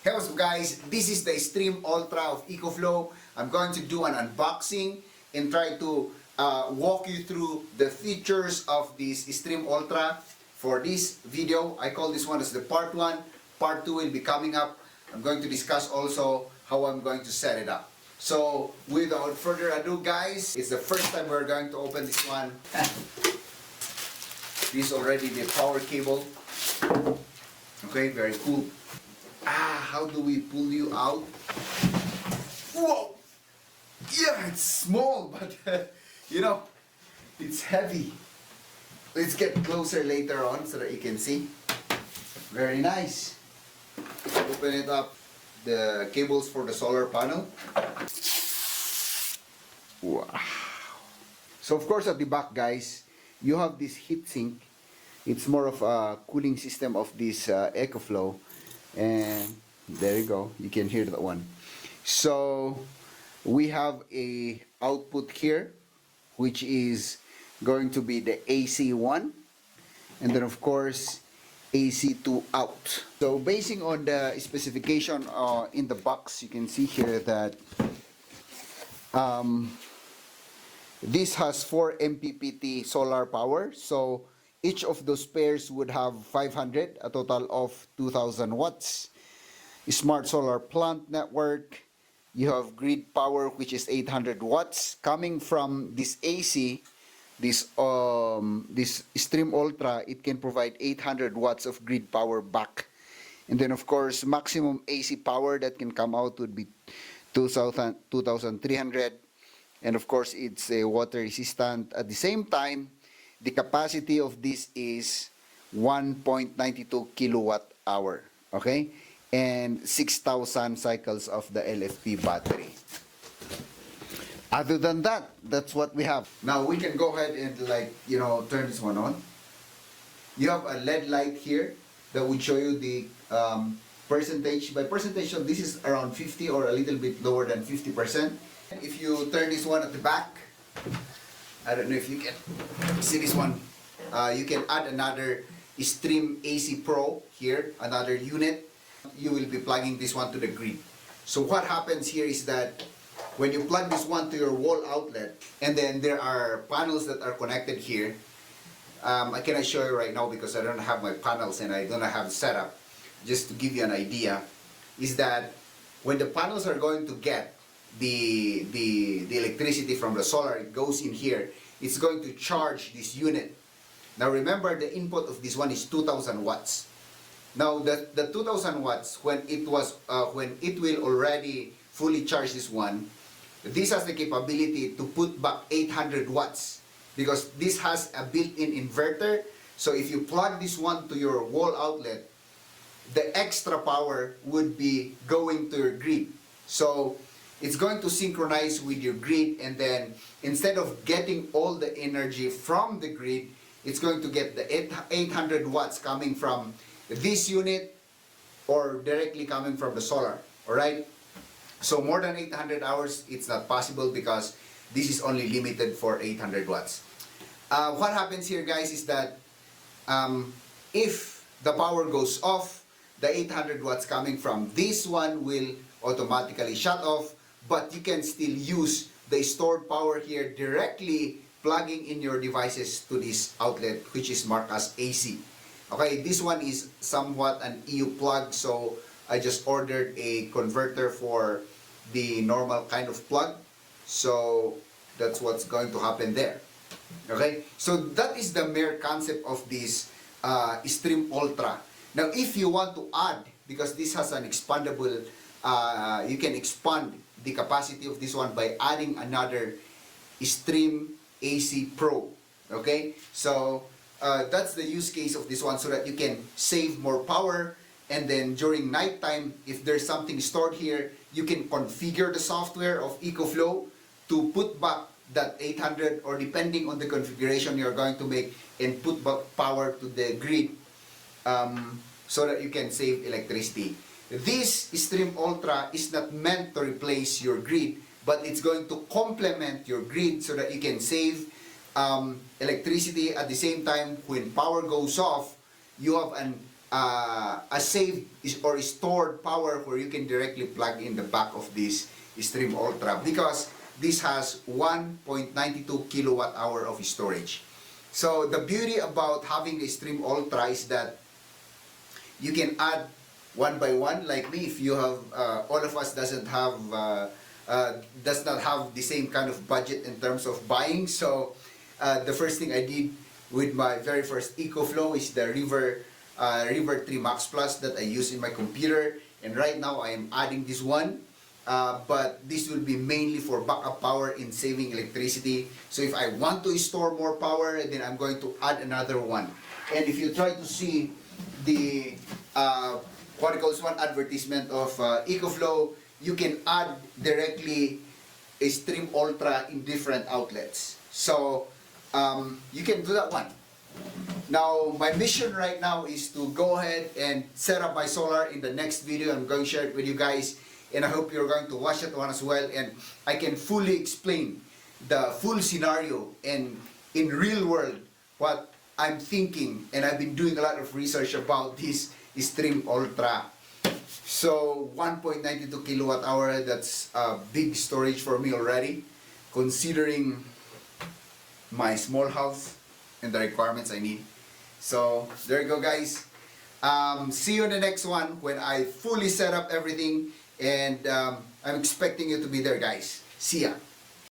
Hey, what's up guys? This is the Stream Ultra of EcoFlow. I'm going to do an unboxing and try to walk you through the features of this Stream Ultra. For this video, I call this one as the part 1. Part 2 will be coming up. I'm going to discuss also how I'm going to set it up. So without further ado guys, it's the first time we're going to open this one. This is already the power cable. Okay, very cool. How do we pull you out? Whoa! Yeah, it's small, but you know, it's heavy. Let's get closer later on so that you can see. Very nice. Open it up. The cables for the solar panel. Wow. So of course at the back guys, you have this heat sink. It's more of a cooling system of this EcoFlow. And there you go, you can hear that one. So we have a output here, which is going to be the AC one, and then of course AC2 out. So basing on the specification in the box, you can see here that this has 4 MPPT solar power. So each of those pairs would have 500, a total of 2000 watts. Smart solar plant network. You have grid power, which is 800 watts coming from this AC. This Stream Ultra, it can provide 800 watts of grid power back. And then of course maximum AC power that can come out would be 2300. And of course it's a water resistant. At the same time, the capacity of this is 1.92 kilowatt hour, okay? And 6,000 cycles of the LFP battery. Other than that, that's what we have. Now we can go ahead and turn this one on. You have a LED light here that would show you the percentage. By percentage, so this is around 50 or a little bit lower than 50%. If you turn this one at the back, I don't know if you can see this one. You can add another Stream AC Pro here, another unit. You will be plugging this one to the grid. So what happens here is that when you plug this one to your wall outlet, and then there are panels that are connected here. I cannot show you right now because I don't have my panels and I don't have it set up. Just to give you an idea, is that when the panels are going to get the electricity from the solar, it goes in here. It's going to charge this unit. Now remember, the input of this one is 2000 watts. Now the 2000 watts, when it will already fully charge this one, this has the capability to put back 800 watts because this has a built-in inverter. So if you plug this one to your wall outlet, the extra power would be going to your grid. So it's going to synchronize with your grid, and then instead of getting all the energy from the grid, it's going to get the 800 watts coming from this unit or directly coming from the solar. Alright? So more than 800 hours, it's not possible because this is only limited for 800 watts. What happens here guys is that if the power goes off, the 800 watts coming from this one will automatically shut off, but you can still use the stored power here directly plugging in your devices to this outlet, which is marked as AC. Okay, this one is somewhat an EU plug, so I just ordered a converter for the normal kind of plug. So that's what's going to happen there. Okay, so that is the mere concept of this Stream Ultra. Now if you want to add, because this has an expandable, you can expand the capacity of this one by adding another Stream AC Pro. Okay, so that's the use case of this one, so that you can save more power. And then during nighttime, if there's something stored here, you can configure the software of EcoFlow to put back that 800, or depending on the configuration you're going to make, and put back power to the grid so that you can save electricity. This Stream Ultra is not meant to replace your grid, but it's going to complement your grid so that you can save electricity. At the same time, when power goes off, you have an a saved or stored power where you can directly plug in the back of this Stream Ultra, because this has 1.92 kilowatt hour of storage. So the beauty about having the Stream Ultra is that you can add one by one. Like me, if you have, all of us does not have the same kind of budget in terms of buying. So the first thing I did with my very first EcoFlow is the River 3 Max Plus that I use in my computer, and right now I am adding this one. But this will be mainly for backup power in saving electricity. So if I want to store more power, then I'm going to add another one. And if you try to see the what it calls one advertisement of EcoFlow, you can add directly a Stream Ultra in different outlets. So you can do that one. Now my mission right now is to go ahead and set up my solar. In the next video, I'm going to share it with you guys, and I hope you're going to watch that one as well, and I can fully explain the full scenario and in real world what I'm thinking, and I've been doing a lot of research about this Stream Ultra. So 1.92 kilowatt hour, that's a big storage for me already, considering my small house and the requirements I need. So there you go, guys. See you in the next one when I fully set up everything, and I'm expecting you to be there, guys. See ya.